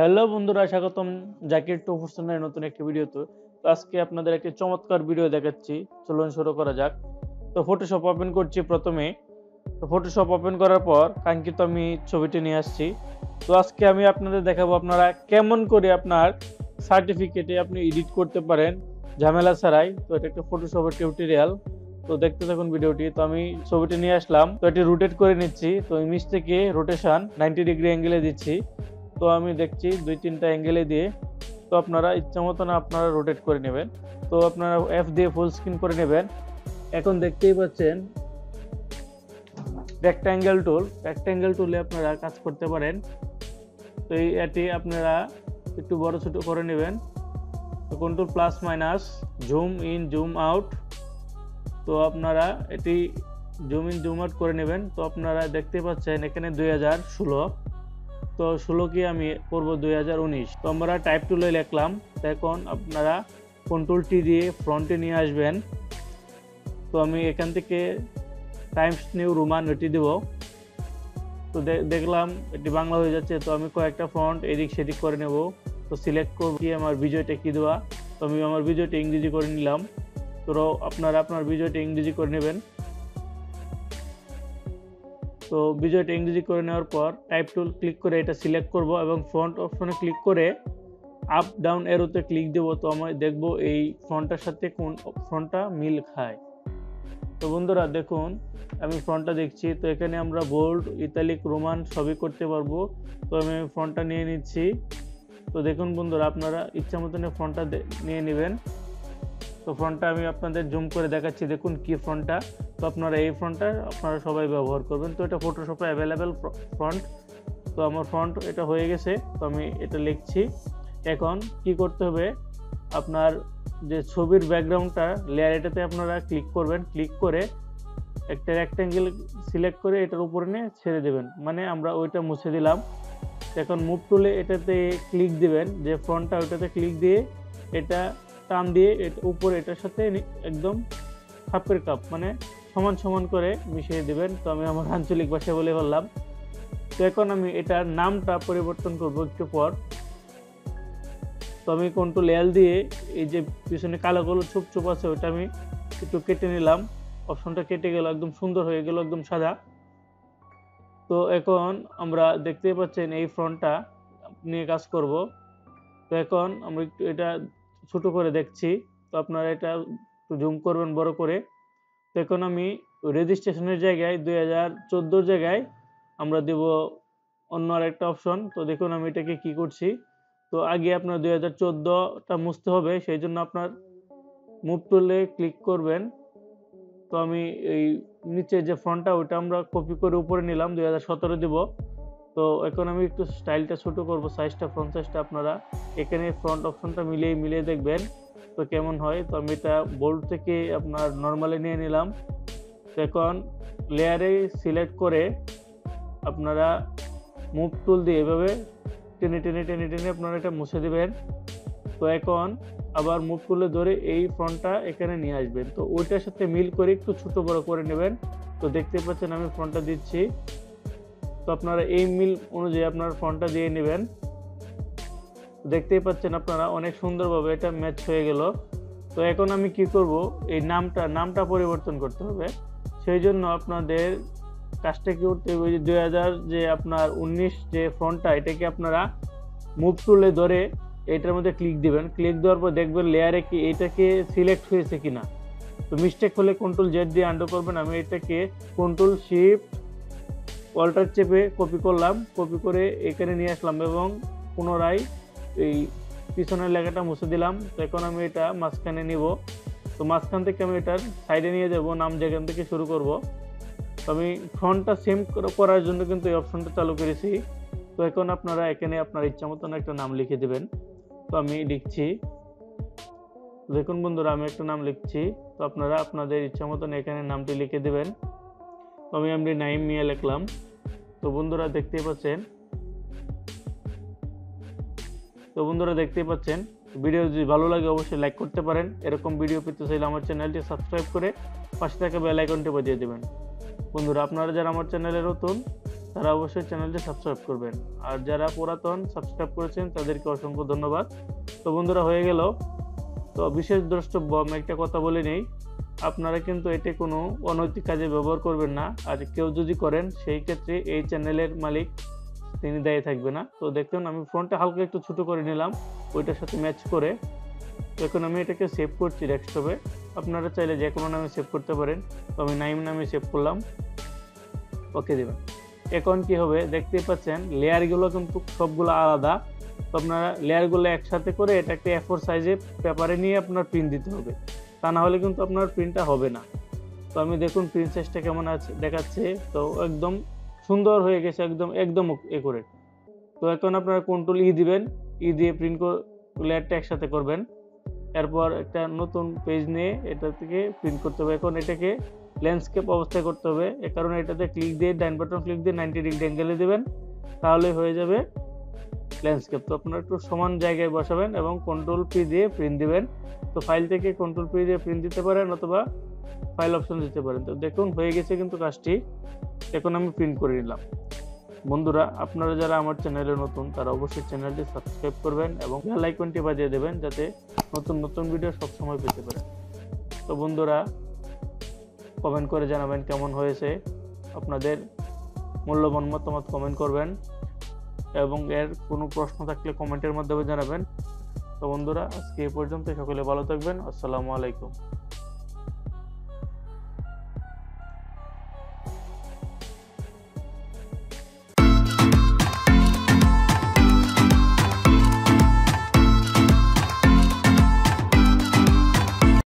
Hello বন্ধুরা, স্বাগতম jakir247 এর নতুন একটি ভিডিওতে। তো আজকে আপনাদের একটি চমৎকার ভিডিও দেখাচ্ছি। চলুন শুরু করা যাক। তো ফটোশপ ওপেন করছি প্রথমে। তো ফটোশপ ওপেন করার পর কাঙ্ক্ষিত আমি ছবিটি নিয়ে আসছি। তো আজকে আমি আপনাদের দেখাবো আপনারা কেমন করে আপনার সার্টিফিকেটে আপনি এডিট করতে পারেন ঝামেলা ছাড়াই। তো এটা একটা ফটোশপের টিউটোরিয়াল। তো দেখতে থাকুন ভিডিওটি। তো আমি ছবিটি নিয়ে আসলাম, তো এটি রোটেট করে নিচ্ছি। তো ইমেজ থেকে রোটেশন 90 ডিগ্রি অ্যাঙ্গেলে দিচ্ছি। তো আমি দেখছি 2-3টা অ্যাঙ্গেলে দিয়ে। তো আপনারা ইচ্ছা মতো না আপনারা রোটেট করে নেবেন। তো আপনারা এফ দিয়ে ফুল স্ক্রিন করে নেবেন। এখন দেখতেই পাচ্ছেন রেক্ট্যাঙ্গেল টুলে আপনারা কাজ করতে পারেন। তো এটি আপনারা একটু বড় ছোট করে নেবেন। তো control plus minus zoom in zoom out. তো আপনারা এটি জুম ইন জুম আউট করে নেবেন। তো আপনারা দেখতে পাচ্ছেন এখানে 2016, তো 16 কি আমি করব 2019। তো আমরা টাইপ টুলে লিখলাম। তো এখন আপনারা কন্ট্রোল টি দিয়ে ফ্রন্টে নিয়ে আসবেন। তো আমি এখান থেকে টাইমস নিউ রোমান এটি দেব। তো দেখলাম এটি বাংলা হয়ে যাচ্ছে। তো আমি কয়েকটা ফন্ট এদিক সেদিক করে নেব। তো সিলেক্ট করব কি আমার বিজয়টা কি দেওয়া। তো আমি আমার বিজয়টা ইংরেজি করে নিলাম। তো আপনারা আপনার বিজয়টা ইংরেজি করে নেবেন। তো বিজয়টা ইংরেজি করে নেওয়ার পর টাইপ টুল ক্লিক করে এটা সিলেক্ট করব এবং ফন্ট অপশনে ক্লিক করে আপ ডাউন এরোতে ক্লিক দেব। তো আমি দেখব এই ফন্টটার সাথে কোন ফন্টটা মিল খায়। তো বন্ধুরা দেখুন আমি ফন্টটা দেখছি। তো এখানে আমরা বোল্ড, ইতালিক, রোমান সবই করতে পারবো। তো আমি ফন্টটা নিয়ে নিচ্ছি। তো দেখুন বন্ধুরা আপনারা ইচ্ছা মতন ফন্টটা নিয়ে নেবেন। তো ফন্টটা আমি আপনাদের জুম করে দেখাচ্ছি। দেখুন কি ফন্টটা। তো আপনারা এই ফন্টটা আপনারা সবাই ব্যবহার করবেন। তো এটা ফটোশপে অ্যাভেলেবেল ফন্ট। তো আমার ফন্ট এটা হয়ে গেছে। তো আমি এটা লিখছি। এখন কি করতে হবে, আপনার যে ছবির ব্যাকগ্রাউন্ডটা লেয়ার এটাতে আপনারা ক্লিক করবেন। ক্লিক করে একটা রেক্ট্যাঙ্গেল সিলেক্ট করে এটার উপরে নিয়ে ছেড়ে দেবেন, মানে আমরা ওইটা মুছে দিলাম। এখন মুভ টুলে এটাতে ক্লিক দিবেন, যে ফন্টটা ওইটাতে ক্লিক দিয়ে এটা টান দিয়ে উপরে এটার সাথে একদম খাপের কাপ মানে সমান সমান করে মিশিয়ে দিবেন। তো আমি আমার আঞ্চলিক ভাষা বলে বললাম। তো এখন আমি এটার নামটা পরিবর্তন করব একটু পর। তো আমি কন্ট্রোল এল দিয়ে এই যে পিছনে কালো কালো ছোপ ছোপ আছে ওইটা আমি একটু কেটে নিলাম। অপশনটা কেটে গেল, একদম সুন্দর হয়ে গেল, একদম সাদা। তো এখন আমরা দেখতেই পাচ্ছেন এই ফ্রন্টটা নিয়ে কাজ করব। তো এখন আমরা একটু এটা ছোট করে দেখছি। তো আপনারা এটা একটু জুম করবেন বড় করে। তো এখন আমি রেজিস্ট্রেশনের জায়গায় 2014 জায়গায় আমরা দেব অন্য আরেকটা অপশন। তো দেখুন আমি এটাকে কি করছি। তো আগে আপনার 2014টা মুছতে হবে, সেই জন্য আপনার মুভ টুলে ক্লিক করবেন। তো আমি এই নিচে যে ফন্টটা ওইটা আমরা কপি করে উপরে নিলাম, 2017 দিব। তো এখন আমি একটু স্টাইলটা ছোট করব, সাইজটা ফ্রন্ট সাইজটা আপনারা এখানে ফ্রন্ট অপশনটা মিলিয়ে দেখবেন তো কেমন হয়। তো আমি এটা বোল্ড থেকে আপনার নর্মালে নিয়ে নিলাম। তো এখন লেয়ারে সিলেক্ট করে আপনারা মুভ টুল দিয়ে এভাবে টেনে টেনে টেনে টেনে আপনারা এটা মুছে দেবেন। তো এখন আবার মুভ টুলে ধরে এই ফ্রন্টটা এখানে নিয়ে আসবেন। তো ওইটার সাথে মিল করে একটু ছোট বড় করে নেবেন। তো দেখতে পাচ্ছেন আমি ফ্রন্টটা দিচ্ছি। তো আপনারা এই মিল অনুযায়ী আপনার ফন্টটা দিয়ে নেবেন। দেখতেই পাচ্ছেন আপনারা অনেক সুন্দরভাবে এটা ম্যাচ হয়ে গেল। তো এখন আমি কি করব, এই নামটা পরিবর্তন করতে হবে। সেই জন্য আপনাদের কাজটা কি করতে হবে, 2000 যে আপনার 19 যে ফন্টটা এটাকে আপনারা মুভ টুলে ধরে এটার মধ্যে ক্লিক দিবেন। ক্লিক দেওয়ার পর দেখবেন লেয়ারে কি এটাকে সিলেক্ট হয়েছে কিনা। তো মিস্টেক হলে কন্ট্রোল জেড দিয়ে আন্ডু করবেন। আমি এটাকে কন্ট্রোল শিফট অল্টার চেপে কপি করলাম, কপি করে এখানে নিয়ে আসলাম এবং পুনরায় এই পিছনের লেখাটা মুছে দিলাম। তো এখন আমি এটা মাঝখানে নিব। তো মাঝখান থেকে আমি এটার সাইডে নিয়ে যাব, নাম যেখান থেকে শুরু করব। তো আমি ফন্টটা সেম করার জন্য কিন্তু এই অপশনটা চালু করেছি। তো এখন আপনারা এখানে আপনার ইচ্ছা মতন একটা নাম লিখে দেবেন। তো আমি লিখছি, দেখুন বন্ধুরা আমি একটা নাম লিখছি। তো আপনারা আপনাদের ইচ্ছা মতন এখানে নামটি লিখে দেবেন। তো আমি নাইম মিয়া লিখলাম। তো বন্ধুরা দেখতেই পাচ্ছেন ভিডিও যদি ভালো লাগে অবশ্যই লাইক করতে পারেন। এরকম ভিডিও পেতে চাইলে আমার চ্যানেলটি সাবস্ক্রাইব করে পাশে থাকা বেল আইকনটি বাজিয়ে দেবেন। বন্ধুরা আপনারা যারা আমার চ্যানেলে নতুন তারা অবশ্যই চ্যানেলটি সাবস্ক্রাইব করবেন। আর যারা পুরাতন সাবস্ক্রাইব করেছেন তাদেরকে অসংখ্য ধন্যবাদ। তো বন্ধুরা হয়ে গেল। তো বিশেষ দ্রষ্টব্য আমি একটা কথা বলে নেই, আপনারা কিন্তু এটি কোনো অনৈতিক কাজে ব্যবহার করবেন না। আর কেউ যদি করেন সেই ক্ষেত্রে এই চ্যানেলের মালিক তিনি দায়ী থাকবে না। তো দেখুন আমি ফন্টটা হালকা একটু ছোট করে নিলাম ওইটার সাথে ম্যাচ করে। এখন আমি এটাকে সেভ করছি ডেস্কটপে। আপনারা চাইলে যে কোনো নামে সেভ করতে পারেন। তো আমি নাইম নামে সেভ করলাম, ওকে দেবেন। এখন কি হবে দেখতেই পাচ্ছেন লেয়ারগুলো কিন্তু সবগুলো আলাদা। তো আপনারা লেয়ারগুলো একসাথে করে এটাকে A4 সাইজে পেপারে নিয়ে আপনার প্রিন্ট দিতে হবে, তা না হলে কিন্তু আপনার প্রিন্টটা হবে না। তো আমি দেখুন প্রিন্ট সাইজটা কেমন আছে দেখাচ্ছে। তো একদম সুন্দর হয়ে গেছে, একদম একুরেট। তো এখন আপনারা কন্ট্রোল ই দিবেন, ই দিয়ে প্রিন্ট লেয়ারটা একসাথে করবেন। এরপর একটা নতুন পেজ নিয়ে এটা থেকে প্রিন্ট করতে হবে। এখন এটাকে ল্যান্ডস্কেপ অবস্থায় করতে হবে, এ কারণে এটাতে ক্লিক দিয়ে ডান বাটন ক্লিক দিয়ে 90 ডিগ্রি অ্যাঙ্গেলে দেবেন, তাহলে হয়ে যাবে ল্যান্ডস্কেপ। তো আপনারা একটু সমান জায়গায় বসাবেন এবং কন্ট্রোল পি দিয়ে প্রিন্ট দিবেন। তো ফাইল থেকে কন্ট্রোল পি দিয়ে প্রিন্ট দিতে পারেন অথবা ফাইল অপশন দিতে পারেন। তো দেখুন হয়ে গেছে কিন্তু কাজটি। এখন আমি প্রিন্ট করে নিলাম। বন্ধুরা আপনারা যারা আমার চ্যানেলে নতুন তারা অবশ্যই চ্যানেলটি সাবস্ক্রাইব করবেন এবং বেল আইকনটি বাজিয়ে দেবেন যাতে নতুন নতুন ভিডিও সবসময় পেতে পারেন। তো বন্ধুরা কমেন্ট করে জানাবেন কেমন হয়েছে, আপনাদের মূল্যবান মতামত কমেন্ট করবেন এবং এর কোনো প্রশ্ন থাকলে কমেন্টের মাধ্যমে জানাবেন। তো বন্ধুরা আজকে এই পর্যন্ত, সকলে ভালো থাকবেন। আসসালামু আলাইকুম।